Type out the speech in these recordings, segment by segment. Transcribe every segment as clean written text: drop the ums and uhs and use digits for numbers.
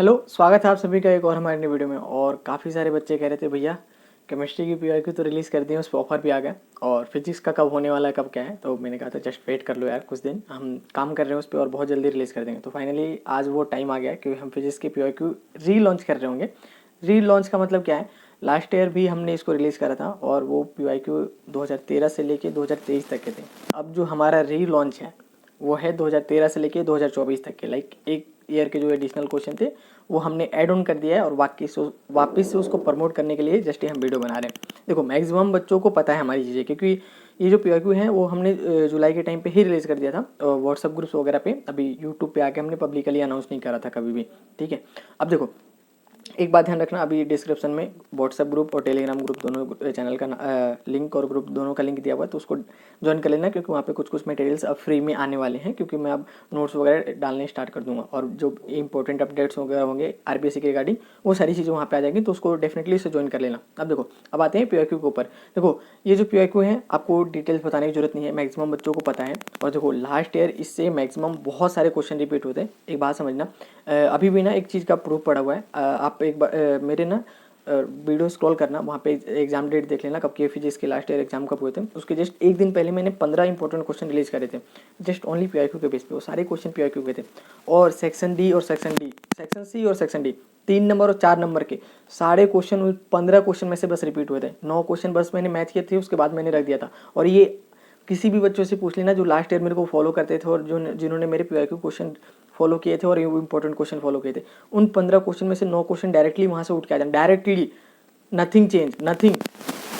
Hello, स्वागत है आप सभी का एक और हमारे नई वीडियो में। और काफ़ी सारे बच्चे कह रहे थे भैया केमिस्ट्री की पीआईक्यू तो रिलीज़ कर दिए, उस पर ऑफर भी आ गया और फिजिक्स का कब होने वाला है, कब क्या है। तो मैंने कहा था जस्ट वेट कर लो यार, कुछ दिन हम काम कर रहे हैं उस पर और बहुत जल्दी रिलीज़ कर देंगे। तो फाइनली आज वो टाइम आ गया कि हम फिजिक्स की पीआईक्यू री लॉन्च कर रहे होंगे। री लॉन्च का मतलब क्या है, लास्ट ईयर भी हमने इसको रिलीज़ करा था और वो पीआईक्यू 2013 से लेके 2023 तक के थे। अब जो हमारा री लॉन्च है वो है 2013 से लेके 2024 तक के, लाइक एक ईयर के जो एडिशनल क्वेश्चन थे वो हमने ऐड ऑन कर दिया है और वापस से उसको प्रमोट करने के लिए जस्ट हम वीडियो बना रहे हैं। देखो मैक्सिमम बच्चों को पता है हमारी चीज़ें, क्योंकि ये जो पीआईक्यू है वो हमने जुलाई के टाइम पे ही रिलीज़ कर दिया था व्हाट्सअप ग्रुप्स वगैरह पे। अभी यूट्यूब पे आके हमने पब्लिकली अनाउंस नहीं करा था कभी भी, ठीक है। अब देखो एक बात ध्यान रखना, अभी डिस्क्रिप्शन में व्हाट्सएप ग्रुप और टेलीग्राम ग्रुप दोनों चैनल का लिंक और ग्रुप दोनों का लिंक दिया हुआ है, तो उसको ज्वाइन कर लेना, क्योंकि वहाँ पे कुछ कुछ मटेरियल्स अब फ्री में आने वाले हैं, क्योंकि मैं अब नोट्स वगैरह डालने स्टार्ट कर दूंगा और जो इंपॉर्टेंट अपडेट्स वगैरह होंगे आरबीएससी के रिगार्डिंग वो सारी चीज़ें वहाँ पे आ जाएंगी, तो उसको डेफिनेटली से ज्वाइन कर लेना। अब देखो, अब आते हैं पीआईक्यू के ऊपर। देखो ये जो पीआईक्यू है आपको डिटेल्स बताने की जरूरत नहीं है, मैक्सिमम बच्चों को पता है। और देखो लास्ट ईयर इससे मैक्सिमम बहुत सारे क्वेश्चन रिपीट होते हैं। एक बात समझना, अभी भी ना एक चीज़ का प्रूफ पड़ा हुआ है। आप एक बार मेरे ना वीडियो स्क्रॉल करना, वहाँ पे एग्जाम डेट देख लेना कब के फिजिक्स के लास्ट ईयर एग्जाम कब हुए थे। उसके जस्ट एक दिन पहले मैंने 15 इंपॉर्टेंट क्वेश्चन रिलीज करे थे, जस्ट ओनली पीआईक्यू के बेस पे। वो सारे क्वेश्चन पीआईक्यू के थे और सेक्शन डी और सेक्शन डी, सेक्शन सी और सेक्शन डी, 3 नंबर और 4 नंबर के सारे क्वेश्चन 15 क्वेश्चन में से बस रिपीट हुए थे। 9 क्वेश्चन बस मैंने मैच किए थे, उसके बाद मैंने रख दिया था। और ये किसी भी बच्चों से पूछ लेना जो लास्ट ईयर मेरे को फॉलो करते थे और जो जिन्होंने मेरे पीआईक्यू क्वेश्चन फॉलो किए थे और इंपॉर्टेंट क्वेश्चन फॉलो किए थे, उन 15 क्वेश्चन में से 9 क्वेश्चन डायरेक्टली वहाँ से उठ के आ जाए, डायरेक्टली, नथिंग चेंज, नथिंग,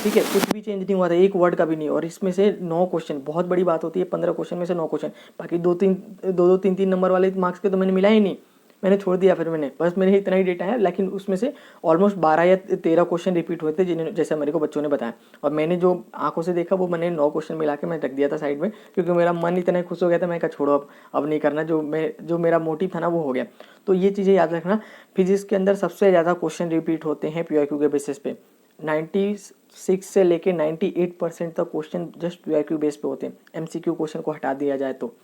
ठीक है, कुछ भी चेंज नहीं हुआ था, एक वर्ड का भी नहीं। और इसमें से 9 क्वेश्चन, बहुत बड़ी बात होती है, 15 क्वेश्चन में से 9 क्वेश्चन, बाकी दो तीन तीन नंबर वाले मार्क्स के तो मैंने मिला ही नहीं, मैंने छोड़ दिया। फिर मैंने बस मेरे इतना ही डेटा है, लेकिन उसमें से ऑलमोस्ट 12 या 13 क्वेश्चन रिपीट हुए थे, जिन्होंने जैसे मेरे को बच्चों ने बताया। और मैंने जो आंखों से देखा वो मैंने 9 क्वेश्चन मिला के मैं रख दिया था साइड में, क्योंकि मेरा मन इतना खुश हो गया था, मैं कहा छोड़ो अब नहीं करना, जो मेरा मोटिव था ना वो हो गया। तो ये चीज़ें याद रखना, फिजिक्स के अंदर सबसे ज़्यादा क्वेश्चन रिपीट होते हैं पीआईक्यू के बेसिस पे। 96 से लेके 98% तक क्वेश्चन जस्ट पीआईक्यू बेस पे होते हैं। एमसीक्यू क्वेश्चन को हटा दिया जाए तो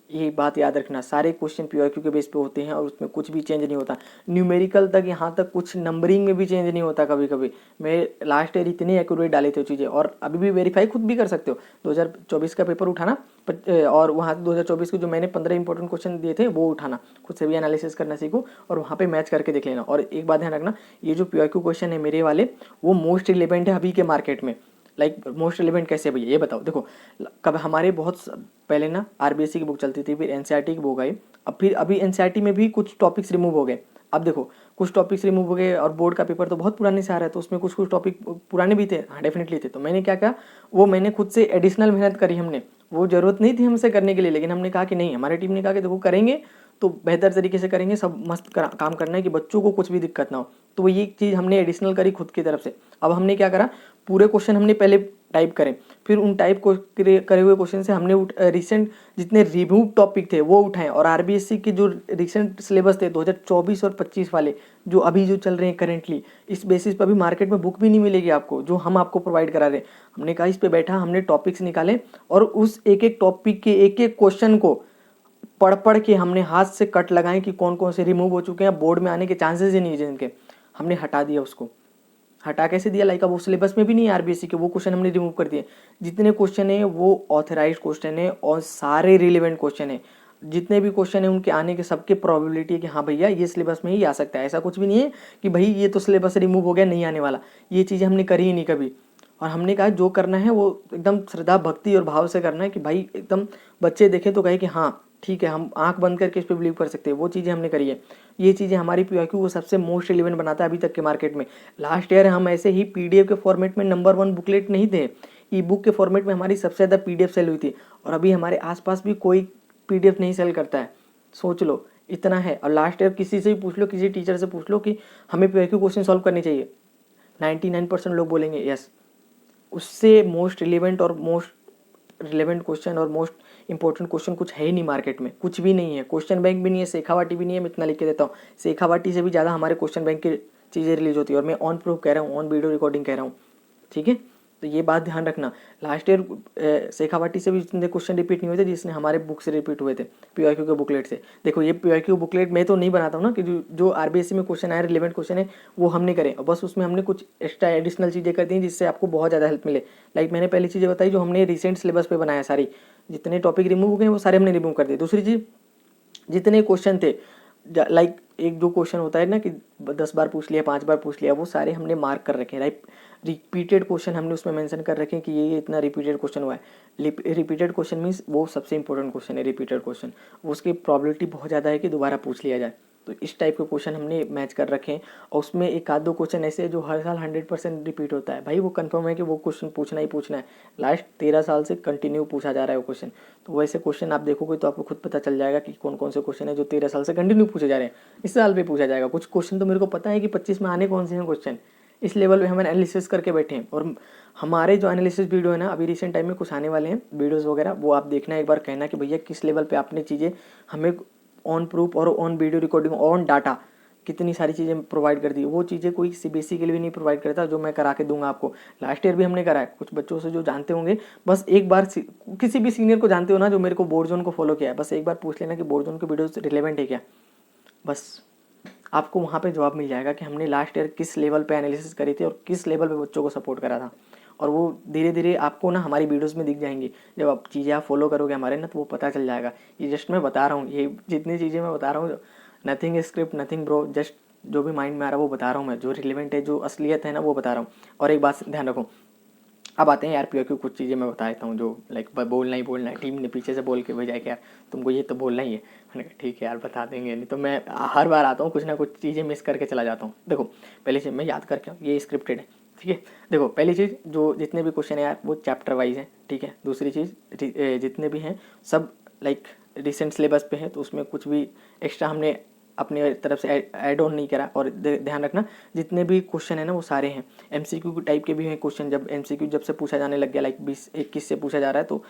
ये बात याद रखना, सारे क्वेश्चन पीआईक्यू के बेस पे होते हैं और उसमें कुछ भी चेंज नहीं होता। न्यूमेरिकल तक, यहाँ तक कुछ नंबरिंग में भी चेंज नहीं होता कभी कभी। मैं लास्ट ईयर इतनी एक्यूरेट डाले थे चीज़ें, और अभी भी वेरीफाई खुद भी कर सकते हो। 2024 का पेपर उठाना और वहाँ 2024 के जो मैंने 15 इंपॉर्टेंट क्वेश्चन दिए थे वो उठाना, खुद से भी एनालिसिस करना सीखो और वहाँ पे मैच करके देख लेना। और एक बात ध्यान रखना, ये जो पीआईक्यू क्वेश्चन है मेरे वाले, वो मोस्ट रिलेवेंट है अभी के मार्केट में। लाइक मोस्ट रिलेवेंट कैसे भैया ये बताओ। देखो कब हमारे बहुत पहले ना आरबीएससी की बुक चलती थी, फिर एनसीईआरटी की बुक आई, अब फिर अभी एनसीईआरटी में भी कुछ टॉपिक्स रिमूव हो गए। अब देखो कुछ टॉपिक्स रिमूव हो गए और बोर्ड का पेपर तो बहुत पुराने से आ रहा है, तो उसमें कुछ कुछ टॉपिक पुराने भी थे, हाँ डेफिनेटली थे। तो मैंने क्या किया, वो मैंने खुद से एडिशनल मेहनत करी हमने, वो जरूरत नहीं थी हमसे करने के लिए, लेकिन हमने कहा कि नहीं, हमारी टीम ने कहा कि देखो करेंगे तो बेहतर तरीके से करेंगे, सब मस्त काम करना है कि बच्चों को कुछ भी दिक्कत ना हो। तो ये चीज़ हमने एडिशनल करी खुद की तरफ से। अब हमने क्या करा, पूरे क्वेश्चन हमने पहले टाइप करें, फिर उन टाइप को करे हुए क्वेश्चन से हमने रिसेंट जितने रिव्यू टॉपिक थे वो उठाए, और आरबीएससी के जो रिसेंट सिलेबस थे 2024 और 25 वाले जो अभी जो चल रहे हैं करेंटली, इस बेसिस पर अभी मार्केट में बुक भी नहीं मिलेगी आपको जो हम आपको प्रोवाइड करा रहे हैं। हमने कहा इस पे बैठा, हमने टॉपिक्स निकाले और उस एक एक टॉपिक के एक एक क्वेश्चन को पढ़ के हमने हाथ से कट लगाए कि कौन कौन से रिमूव हो चुके हैं, बोर्ड में आने के चांसेस ही नहीं है जिनके, हमने हटा दिया। उसको हटा कैसे दिया, लाइक अब वो सिलेबस में भी नहीं है आरबीएससी के, वो क्वेश्चन हमने रिमूव कर दिए। जितने क्वेश्चन है वो ऑथराइज्ड क्वेश्चन है और सारे रिलेवेंट क्वेश्चन है। जितने भी क्वेश्चन है उनके आने के सबके प्रोबेबिलिटी है कि हाँ भैया ये सिलेबस में ही आ सकता है। ऐसा कुछ भी नहीं है कि भाई ये तो सिलेबस रिमूव हो गया नहीं आने वाला, ये चीज़ें हमने करी ही नहीं कभी। और हमने कहा जो करना है वो एकदम श्रद्धा भक्ति और भाव से करना है, कि भाई एकदम बच्चे देखे तो कहे कि हाँ ठीक है, हम आंख बंद करके इस पर बिलीव कर सकते हैं, वो चीज़ें हमने करी है। ये चीज़ें हमारी पीआईक्यू को सबसे मोस्ट रिलेवेंट बनाता है अभी तक के मार्केट में। लास्ट ईयर हम ऐसे ही पीडीएफ के फॉर्मेट में नंबर 1 बुकलेट नहीं थे, ई बुक के फॉर्मेट में हमारी सबसे ज़्यादा पीडीएफ सेल हुई थी, और अभी हमारे आसपास भी कोई पीडीएफ नहीं सेल करता है। सोच लो इतना है। और लास्ट ईयर किसी से भी पूछ लो, किसी टीचर से पूछ लो कि हमें पीआईक्यू क्वेश्चन सॉल्व करनी चाहिए, 99% लोग बोलेंगे यस। उससे मोस्ट रिलेवेंट और मोस्ट रिलेवेंट क्वेश्चन और मोस्ट इंपॉर्टेंट क्वेश्चन कुछ है ही नहीं मार्केट में, कुछ भी नहीं है। क्वेश्चन बैंक भी नहीं है, शेखावाटी भी नहीं है, मैं इतना लिख के देता हूँ। शेखावाटी से भी ज़्यादा हमारे क्वेश्चन बैंक की चीज़ें रिलीज होती है, और मैं ऑन प्रूफ कह रहा हूँ, ऑन वीडियो रिकॉर्डिंग कह रहा हूँ, ठीक है। तो ये बात ध्यान रखना। लास्ट ईयर शेखावाटी से भी जितने क्वेश्चन रिपीट नहीं हुए थे जिसने हमारे बुक से रिपीट हुए थे, पीआईक्यू के बुकलेट से। देखो ये पीआईक्यू बुकलेट मैं तो नहीं बनाता हूँ ना, कि जो आरबीएससी में क्वेश्चन आए रिलेवेंट क्वेश्चन है वो हमने करे, बस उसमें हमने कुछ एक्स्ट्रा एडिशनल चीज़ें कर दी जिससे आपको बहुत ज़्यादा हेल्प मिले। लाइक मैंने पहली चीज़ें बताई जो हमने रिसेंट सिलेबस पे बनाया, सारी जितने टॉपिक रिमूव हो गए वो सारे हमने रिमूव कर दिए। दूसरी चीज़, जितने क्वेश्चन थे लाइक एक जो क्वेश्चन होता है ना कि 10 बार पूछ लिया, 5 बार पूछ लिया, वो सारे हमने मार्क कर रखे हैं। राइट, रिपीटेड क्वेश्चन हमने उसमें मेंशन कर रखे हैं कि ये इतना रिपीटेड क्वेश्चन हुआ है। रिपीटेड क्वेश्चन मीन्स वो सबसे इंपॉर्टेंट क्वेश्चन है रिपीटेड क्वेश्चन, उसकी प्रॉबिलिटी बहुत ज़्यादा है कि दोबारा पूछ लिया जाए। तो इस टाइप के क्वेश्चन हमने मैच कर रखे हैं। और उसमें एक आध दो क्वेश्चन ऐसे जो हर साल 100% रिपीट होता है, भाई वो कंफर्म है कि वो क्वेश्चन पूछना ही पूछना है। लास्ट 13 साल से कंटिन्यू पूछा जा रहा है वो क्वेश्चन। तो वैसे क्वेश्चन आप देखोगे तो आपको खुद पता चल जाएगा कि कौन कौन से क्वेश्चन है जो 13 साल से कंटिन्यू पूछे जा रहे हैं, इस साल भी पूछा जाएगा। कुछ क्वेश्चन तो मेरे को पता है कि 25 में आने कौन से हैं क्वेश्चन, इस लेवल पे हम एनालिसिस करके बैठे हैं। और हमारे जो एनालिसिस वीडियो है ना, अभी रिसेंट टाइम में कुछ आने वाले हैं वीडियोस वगैरह, वो आप देखना, एक बार कहना कि भैया किस लेवल पे आपने चीज़ें हमें ऑन प्रूफ और on video recording on data कितनी सारी चीज़ें प्रोवाइड कर दी। वो चीज़ें कोई सीबीएसई के लिए भी नहीं प्रोवाइड करता, जो मैं करा के दूंगा आपको। लास्ट ईयर भी हमने करा है, कुछ बच्चों से जो जानते होंगे, बस एक बार किसी भी सीनियर को जानते हो ना जो मेरे को बोर्ड जोन को फॉलो किया है, बस एक बार पूछ लेना कि बोर्ड जोन के वीडियोस रिलेवेंट है क्या, बस आपको वहाँ पे जवाब मिल जाएगा कि हमने लास्ट ईयर किस लेवल पे एनालिसिस करी थी और किस लेवल पे बच्चों को सपोर्ट करा था। और वो धीरे धीरे आपको ना हमारी वीडियोस में दिख जाएंगी। जब आप चीज़ें आप फॉलो करोगे हमारे ना, तो वो पता चल जाएगा। ये जस्ट मैं बता रहा हूँ, ये जितनी चीज़ें मैं बता रहा हूँ, nothing script nothing bro, just जो भी माइंड में आ रहा है वो बता रहा हूँ मैं, जो रिलेवेंट है जो असलियत है ना वो बता रहा हूँ। और एक बात ध्यान रखो, अब आते हैं यार पीओक्यू, कुछ चीज़ें मैं बता देता हूँ जो लाइक बोलना ही बोलना है। टीम ने पीछे से बोल के भेजा है कि यार तुमको ये तो बोलना ही है। मैंने कहा ठीक है यार बता देंगे, नहीं तो मैं हर बार आता हूँ कुछ ना कुछ चीज़ें मिस करके चला जाता हूँ। देखो पहली चीज़ मैं याद करके ये स्क्रिप्टेड है, ठीक है। देखो पहली चीज़, जो जितने भी क्वेश्चन है यार वो चैप्टर वाइज है, ठीक है। दूसरी चीज़, जितने भी हैं सब लाइक रिसेंट सिलेबस पे है, तो उसमें कुछ भी एक्स्ट्रा हमने अपने तरफ से ऐड ऑन नहीं करा। और ध्यान रखना जितने भी क्वेश्चन है ना वो सारे हैं एमसीक्यू टाइप के भी हैं क्वेश्चन। जब एमसीक्यू जब से पूछा जाने लग गया, लाइक 20-21 से पूछा जा रहा है, तो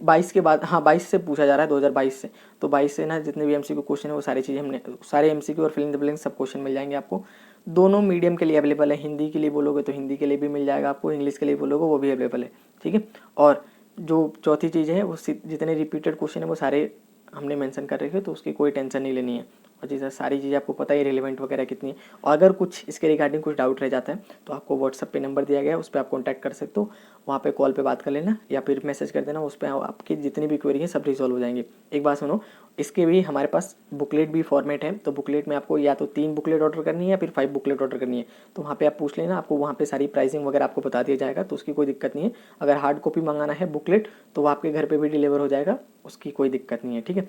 22 के बाद, हाँ 22 से पूछा जा रहा है, 2022 से। तो 22 से ना जितने भी एमसीक्यू क्वेश्चन है वो सारी चीज़ें हमने, सारे एमसीक्यू और फिल इन द ब्लैंक सब क्वेश्चन मिल जाएंगे आपको। दोनों मीडियम के लिए अवेलेबल है, हिंदी के लिए बोलोगे तो हिंदी के लिए भी मिल जाएगा आपको, इंग्लिश के लिए बोलोगे वो भी अवेलेबल है, ठीक है। और जो चौथी चीज़ है वो जितने रिपीटेड क्वेश्चन है वो सारे हमने मेंशन कर रखे, तो उसकी कोई टेंशन नहीं लेनी है। और जैसा सारी चीज़ें आपको पता ही रिलेवेंट वगैरह कितनी है। और अगर कुछ इसके रिगार्डिंग कुछ डाउट रह जाता है तो आपको व्हाट्सअप पे नंबर दिया गया है, उस पर आप कॉन्टैक्ट कर सकते हो। वहाँ पे कॉल पे बात कर लेना या फिर मैसेज कर देना, उस पर आपकी जितनी भी क्वेरी है सब रिजॉल्व हो जाएंगे। एक बात सुनो, इसके भी हमारे पास बुकलेट भी फॉर्मेट है, तो बुकलेट में आपको या तो 3 बुकलेट ऑर्डर करनी है या फिर 5 बुकलेट ऑर्डर करनी है। तो वहाँ पे आप पूछ लेना, आपको वहाँ पे सारी प्राइसिंग वगैरह आपको बता दिया जाएगा, तो उसकी कोई दिक्कत नहीं है। अगर हार्ड कॉपी मंगाना है बुकलेट तो वो आपके घर पे भी डिलीवर हो जाएगा, उसकी कोई दिक्कत नहीं है, ठीक है।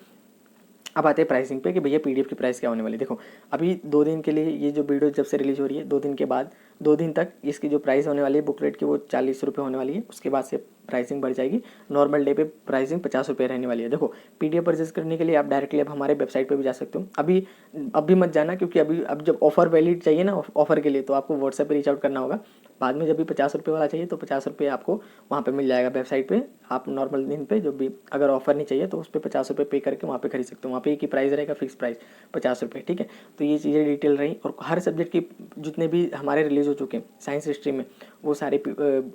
अब आते हैं प्राइसिंग पे कि भैया पीडीएफ की प्राइस क्या होने वाली है। देखो अभी 2 दिन के लिए ये जो वीडियो जब से रिलीज हो रही है, 2 दिन के बाद 2 दिन तक इसकी जो प्राइस होने वाली है बुकलेट की वो 40 रुपये होने वाली है। उसके बाद से प्राइसिंग बढ़ जाएगी, नॉर्मल डे पे प्राइसिंग 50 रुपये रहने वाली है। देखो पीडीएफ परचेज करने के लिए आप डायरेक्टली अब हमारे वेबसाइट पे भी जा सकते हो। अभी मत जाना, क्योंकि अब जब ऑफर वैलिड चाहिए ना ऑफर के लिए, तो आपको व्हाट्सएप पे रीच आउट करना होगा। बाद में जब भी 50 रुपये वाला चाहिए तो 50 रुपये आपको वहाँ पे मिल जाएगा वेबसाइट पे। आप नॉर्मल दिन पे जब भी अगर ऑफर नहीं चाहिए तो उस पर 50 रुपये पे करके वहाँ पे खरीद सकते हो। वहाँ पे एक ही प्राइस रहेगा, फिक्स प्राइस 50 रुपये, ठीक है। तो ये चीज़ें डिटेल रही। और हर सब्जेक्ट की जितने भी हमारे रिलीज हो चुके हैं साइंस स्ट्रीम में, वो सारे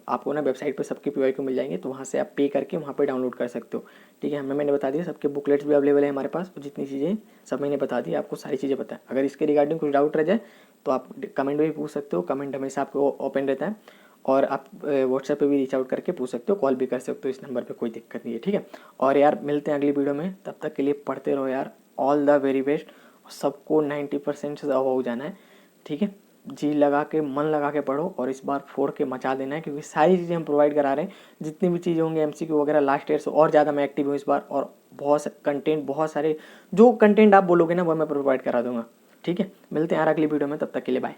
आपको ना वेबसाइट पर सबके पीवाईक्यू मिल जाएंगे, तो वहाँ से आप पे करके वहाँ पर डाउनलोड कर सकते हो, ठीक है। मैंने बता दिया, सबके बुकलेट्स भी अवेलेबल है हमारे पास, जितनी चीज़ें सब मैंने बता दी, आपको सारी चीज़ें पता है। अगर इसके रिगार्डिंग कुछ डाउट रह जाए तो आप कमेंट में भी पूछ सकते हो, कमेंट हमेशा आपको ओपन रहता है। और आप व्हाट्सएप पे भी रीच आउट करके पूछ सकते हो, कॉल भी कर सकते हो इस नंबर पे, कोई दिक्कत नहीं है, ठीक है। और यार मिलते हैं अगली वीडियो में, तब तक के लिए पढ़ते रहो यार, ऑल द वेरी बेस्ट। सबको 90% से अबव जाना है, ठीक है। जी लगा के मन लगा के पढ़ो और इस बार फोड़ के मचा देना है, क्योंकि सारी चीज़ें हम प्रोवाइड करा रहे हैं। जितनी भी चीज़ें होंगी एमसीक्यू वगैरह लास्ट ईयर से और ज़्यादा मैं एक्टिव हूँ इस बार, और बहुत सारे जो कंटेंट आप बोलोगे ना वो मैं प्रोवाइड करा दूंगा, ठीक है। मिलते हैं यार अगली वीडियो में, तब तक के लिए बाय।